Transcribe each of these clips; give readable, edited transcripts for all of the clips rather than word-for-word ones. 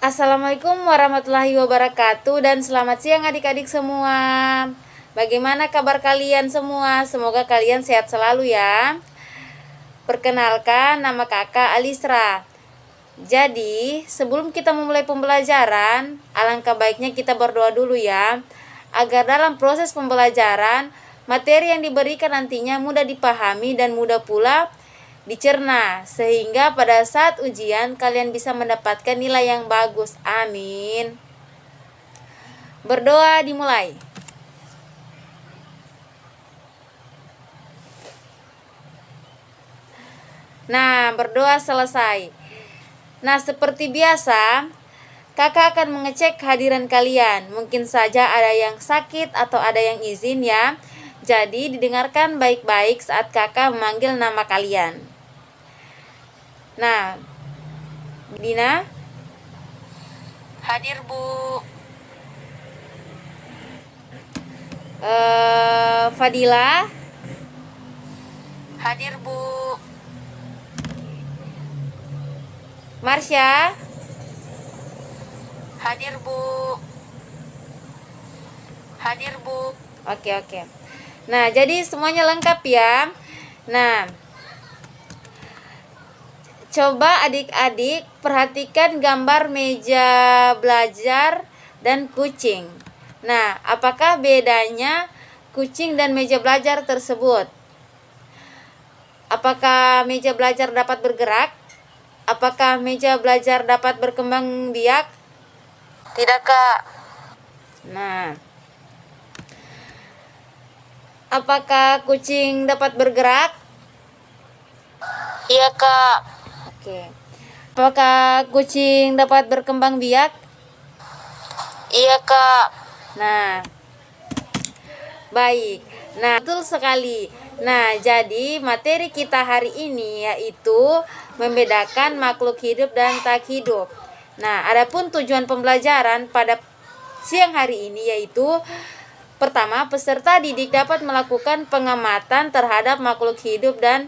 Assalamualaikum warahmatullahi wabarakatuh dan selamat siang adik-adik semua. Bagaimana kabar kalian semua? Semoga kalian sehat selalu ya. Perkenalkan, nama kakak Alisra. Jadi, sebelum kita memulai pembelajaran, alangkah baiknya kita berdoa dulu ya, agar dalam proses pembelajaran, materi yang diberikan nantinya mudah dipahami dan mudah pula dicerna, sehingga pada saat ujian kalian bisa mendapatkan nilai yang bagus. Amin. Berdoa dimulai. Nah, berdoa selesai. Nah, seperti biasa, kakak akan mengecek kehadiran kalian. Mungkin saja ada yang sakit atau ada yang izin ya. Jadi didengarkan baik-baik saat kakak memanggil nama kalian. Nah, Dina Hadir, Bu. Fadila Hadir, Bu. Marsha Hadir, Bu. Hadir, Bu. Oke. Nah, jadi semuanya lengkap ya. Nah, coba adik-adik perhatikan gambar meja belajar dan kucing. Nah, apakah bedanya kucing dan meja belajar tersebut? Apakah meja belajar dapat bergerak? Apakah meja belajar dapat berkembang biak? Tidak, Kak. Nah, apakah kucing dapat bergerak? Iya, Kak. Oke. Apakah kucing dapat berkembang biak? Iya, Kak. Nah, baik. Nah, betul sekali. Nah, jadi materi kita hari ini yaitu membedakan makhluk hidup dan tak hidup. Nah, adapun tujuan pembelajaran pada siang hari ini yaitu pertama, peserta didik dapat melakukan pengamatan terhadap makhluk hidup dan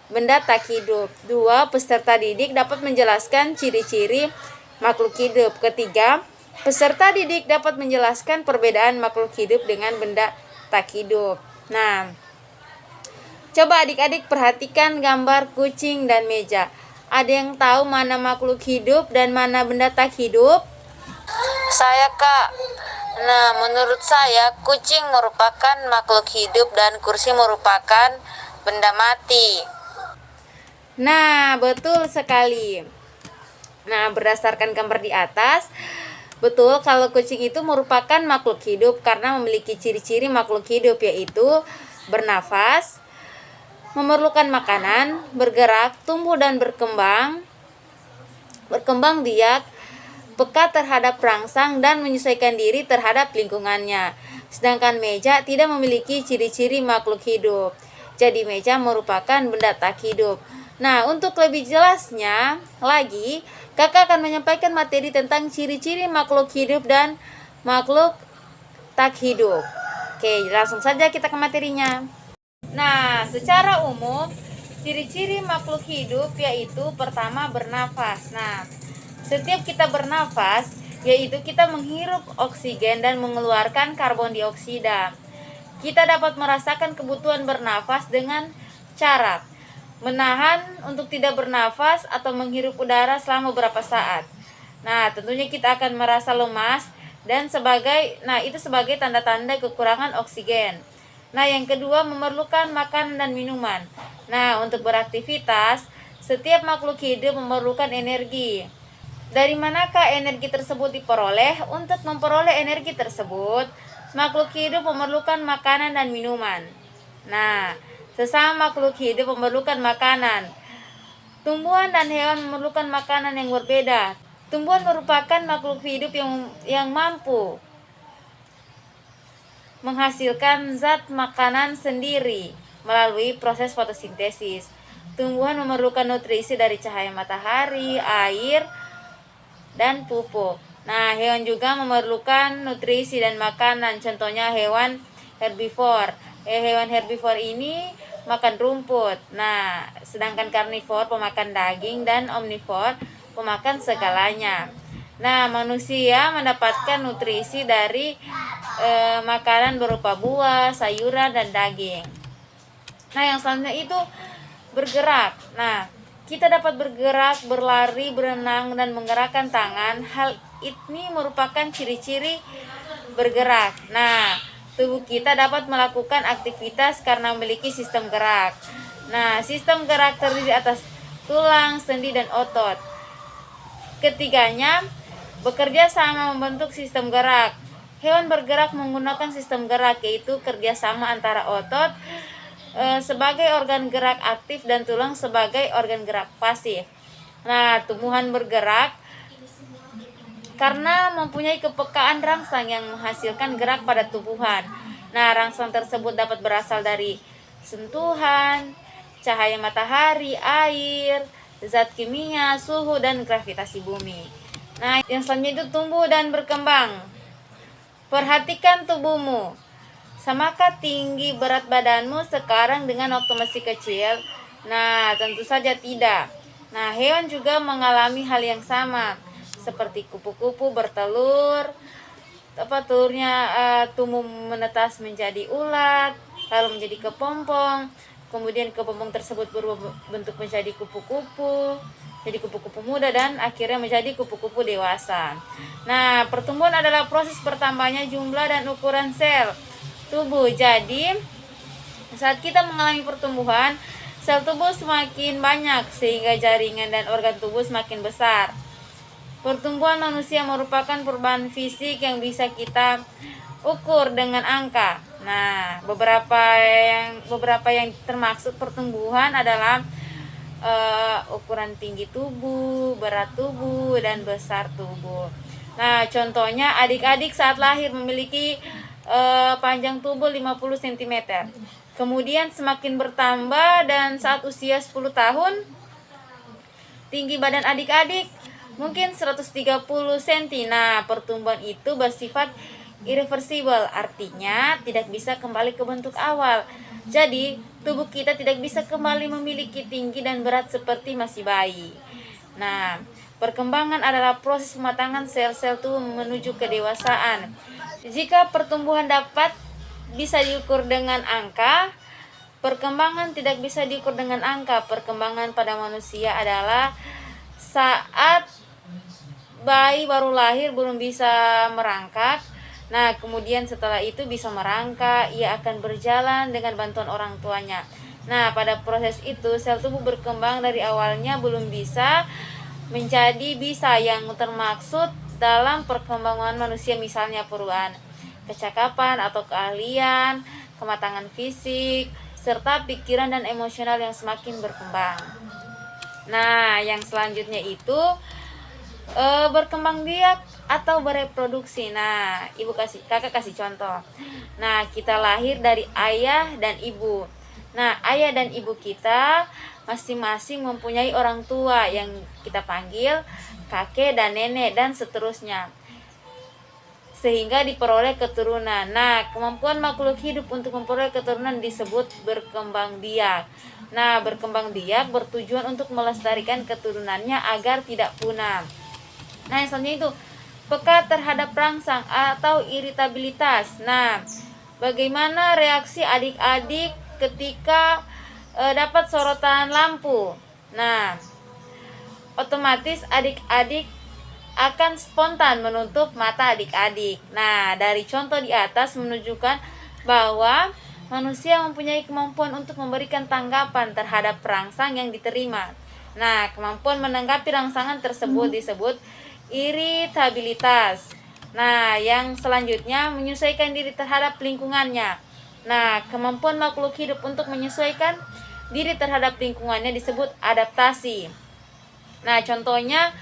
benda tak hidup. Dua, peserta didik dapat menjelaskan ciri-ciri makhluk hidup. Ketiga, peserta didik dapat menjelaskan perbedaan makhluk hidup dengan benda tak hidup. Nah, coba adik-adik perhatikan gambar kucing dan meja. Ada yang tahu mana makhluk hidup dan mana benda tak hidup? Saya, Kak. Nah, menurut saya kucing merupakan makhluk hidup dan kursi merupakan benda mati. Nah, betul sekali. Nah, berdasarkan gambar di atas, betul kalau kucing itu merupakan makhluk hidup karena memiliki ciri-ciri makhluk hidup yaitu bernafas, memerlukan makanan, bergerak, tumbuh dan berkembang biak, peka terhadap perangsang dan menyesuaikan diri terhadap lingkungannya. Sedangkan meja tidak memiliki ciri-ciri makhluk hidup. Jadi meja merupakan benda tak hidup. Nah, untuk lebih jelasnya lagi, kakak akan menyampaikan materi tentang ciri-ciri makhluk hidup dan makhluk tak hidup. Oke, langsung saja kita ke materinya. Nah, secara umum, ciri-ciri makhluk hidup yaitu pertama bernafas. Nah, setiap kita bernafas, yaitu kita menghirup oksigen dan mengeluarkan karbon dioksida. Kita dapat merasakan kebutuhan bernafas dengan cara menahan untuk tidak bernafas atau menghirup udara selama beberapa saat. Nah, tentunya kita akan merasa lemas dan itu sebagai tanda-tanda kekurangan oksigen. Nah, yang kedua memerlukan makanan dan minuman. Nah, untuk beraktivitas, setiap makhluk hidup memerlukan energi. Dari manakah energi tersebut diperoleh? Untuk memperoleh energi tersebut, makhluk hidup memerlukan makanan dan minuman. Nah, sesama makhluk hidup memerlukan makanan. Tumbuhan dan hewan memerlukan makanan yang berbeda. Tumbuhan merupakan makhluk hidup yang mampu menghasilkan zat makanan sendiri melalui proses fotosintesis. Tumbuhan memerlukan nutrisi dari cahaya matahari, air, dan pupuk. Nah, hewan juga memerlukan nutrisi dan makanan. Contohnya hewan herbivor. Hewan herbivor ini makan rumput. Nah, sedangkan karnivor pemakan daging dan omnivor pemakan segalanya. Nah, manusia mendapatkan nutrisi dari makanan berupa buah, sayuran, dan daging. Nah, yang selanjutnya itu bergerak. Nah, kita dapat bergerak, berlari, berenang, dan menggerakkan tangan. Hal ini merupakan ciri-ciri bergerak. Nah, tubuh kita dapat melakukan aktivitas karena memiliki sistem gerak. Nah, sistem gerak terdiri atas tulang, sendi, dan otot. Ketiganya bekerja sama membentuk sistem gerak. Hewan bergerak menggunakan sistem gerak, yaitu kerjasama antara otot sebagai organ gerak aktif dan tulang sebagai organ gerak pasif. Nah, tumbuhan bergerak karena mempunyai kepekaan rangsang yang menghasilkan gerak pada tumbuhan. Nah, rangsang tersebut dapat berasal dari sentuhan, cahaya matahari, air, zat kimia, suhu, dan gravitasi bumi. Nah, yang selanjutnya itu tumbuh dan berkembang. Perhatikan tubuhmu. Samakah tinggi berat badanmu sekarang dengan waktu masih kecil? Nah, tentu saja tidak. Nah, hewan juga mengalami hal yang sama. Seperti kupu-kupu bertelur, telurnya tumbuh menetas menjadi ulat, lalu menjadi kepompong. Kemudian kepompong tersebut berubah bentuk menjadi kupu-kupu, jadi kupu-kupu muda, dan akhirnya menjadi kupu-kupu dewasa. Nah, pertumbuhan adalah proses bertambahnya jumlah dan ukuran sel tubuh. Jadi, saat kita mengalami pertumbuhan, sel tubuh semakin banyak sehingga jaringan dan organ tubuh semakin besar. Pertumbuhan manusia merupakan perubahan fisik yang bisa kita ukur dengan angka. Nah, beberapa yang termaksud pertumbuhan adalah ukuran tinggi tubuh, berat tubuh, dan besar tubuh. Nah, contohnya adik-adik saat lahir memiliki panjang tubuh 50 cm. Kemudian semakin bertambah dan saat usia 10 tahun tinggi badan adik-adik mungkin 130 cm. Nah, pertumbuhan itu bersifat irreversible, artinya tidak bisa kembali ke bentuk awal. Jadi, tubuh kita tidak bisa kembali memiliki tinggi dan berat seperti masih bayi. Nah, perkembangan adalah proses pematangan sel-sel tubuh menuju kedewasaan. Jika pertumbuhan bisa diukur dengan angka, perkembangan tidak bisa diukur dengan angka. Perkembangan pada manusia adalah saat bayi baru lahir belum bisa merangkak. Nah, kemudian setelah itu bisa merangkak, ia akan berjalan dengan bantuan orang tuanya. Nah, pada proses itu sel tubuh berkembang dari awalnya belum bisa menjadi bisa, yang termaksud dalam perkembangan manusia misalnya perubahan kecakapan atau keahlian, kematangan fisik, serta pikiran dan emosional yang semakin berkembang. Nah, yang selanjutnya itu berkembang biak atau bereproduksi. Nah, kakak kasih contoh. Nah, kita lahir dari ayah dan ibu. Nah, ayah dan ibu kita masing-masing mempunyai orang tua yang kita panggil kakek dan nenek dan seterusnya, sehingga diperoleh keturunan. Nah, kemampuan makhluk hidup untuk memperoleh keturunan disebut berkembang biak. Nah, berkembang biak bertujuan untuk melestarikan keturunannya agar tidak punah. Nah, yang selanjutnya itu peka terhadap rangsang atau iritabilitas. Nah, bagaimana reaksi adik-adik ketika dapat sorotan lampu? Nah, otomatis adik-adik akan spontan menutup mata adik-adik. Nah, dari contoh di atas menunjukkan bahwa manusia mempunyai kemampuan untuk memberikan tanggapan terhadap rangsang yang diterima. Nah, kemampuan menanggapi rangsangan tersebut disebut iritabilitas. Nah, yang selanjutnya menyesuaikan diri terhadap lingkungannya. Nah, kemampuan makhluk hidup untuk menyesuaikan diri terhadap lingkungannya disebut adaptasi. Nah, contohnya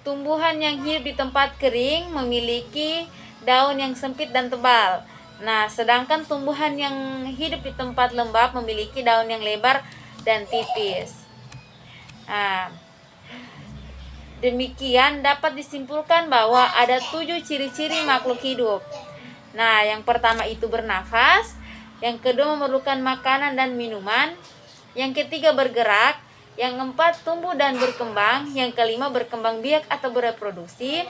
tumbuhan yang hidup di tempat kering memiliki daun yang sempit dan tebal. Nah, sedangkan tumbuhan yang hidup di tempat lembab memiliki daun yang lebar dan tipis. Nah, demikian dapat disimpulkan bahwa ada 7 ciri-ciri makhluk hidup. Nah, yang pertama itu bernafas, yang kedua memerlukan makanan dan minuman, yang ketiga bergerak, Yang keempat, tumbuh dan berkembang. Yang kelima, berkembang biak atau bereproduksi.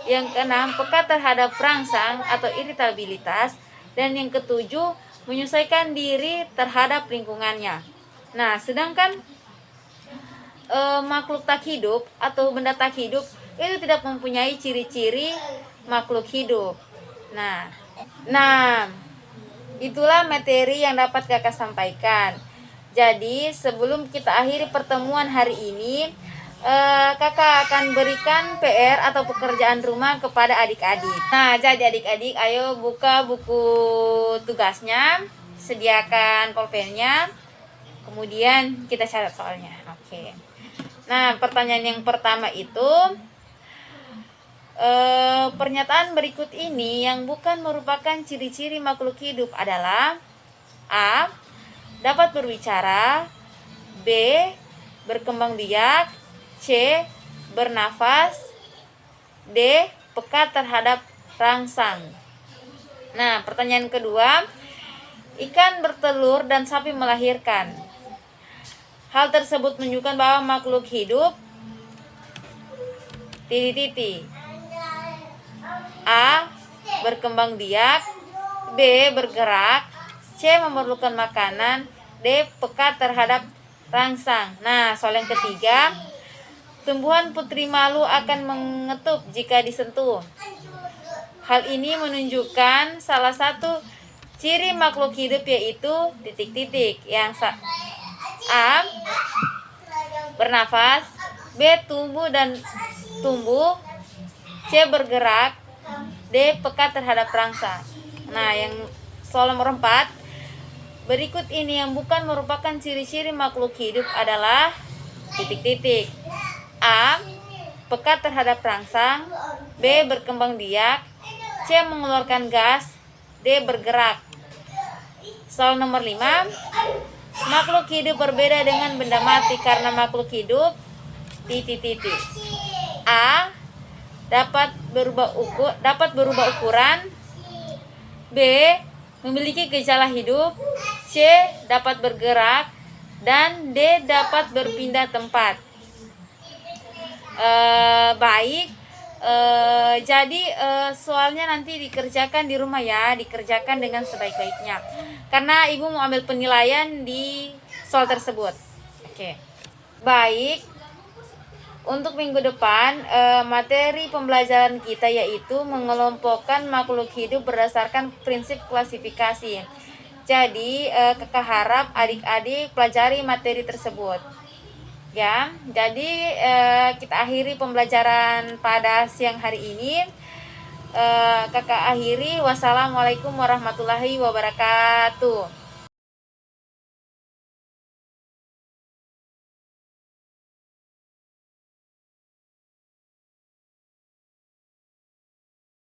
Yang keenam, peka terhadap perangsang atau iritabilitas. Dan yang ketujuh, menyesuaikan diri terhadap lingkungannya. Nah, sedangkan makhluk tak hidup atau benda tak hidup itu tidak mempunyai ciri-ciri makhluk hidup. Nah, itulah materi yang dapat kakak sampaikan. Jadi sebelum kita akhiri pertemuan hari ini, kakak akan berikan PR atau pekerjaan rumah kepada adik-adik. Nah, jadi adik-adik, ayo buka buku tugasnya, sediakan pulpennya, kemudian kita catat soalnya. Oke. Nah, pertanyaan yang pertama itu, pernyataan berikut ini yang bukan merupakan ciri-ciri makhluk hidup adalah: A. Dapat berbicara, B. Berkembang biak, C. Bernafas, D. Peka terhadap rangsang. Nah, pertanyaan kedua, ikan bertelur dan sapi melahirkan. Hal tersebut menunjukkan bahwa makhluk hidup A. Berkembang biak, B. Bergerak, C. Memerlukan makanan, D. Peka terhadap rangsang. Nah, soal yang ketiga, tumbuhan putri malu akan mengetuk jika disentuh. Hal ini menunjukkan salah satu ciri makhluk hidup, yaitu yang A. Bernafas, B. tumbuh, C. Bergerak, D. Peka terhadap rangsang. Nah, yang soal nomor 4, berikut ini yang bukan merupakan ciri-ciri makhluk hidup adalah A. Peka terhadap rangsang, B. Berkembang biak, C. Mengeluarkan gas, D. Bergerak. Soal nomor 5, makhluk hidup berbeda dengan benda mati karena makhluk hidup A. Dapat berubah ukuran, B. Memiliki gejala hidup, C. Dapat bergerak, dan D. Dapat berpindah tempat. Jadi soalnya nanti dikerjakan di rumah ya, dikerjakan dengan sebaik-baiknya, karena ibu mau ambil penilaian di soal tersebut. Oke. Baik, untuk minggu depan materi pembelajaran kita yaitu mengelompokkan makhluk hidup berdasarkan prinsip klasifikasi. Jadi kakak harap adik-adik pelajari materi tersebut ya. Jadi kita akhiri pembelajaran pada siang hari ini. Kakak akhiri, wassalamualaikum warahmatullahi wabarakatuh.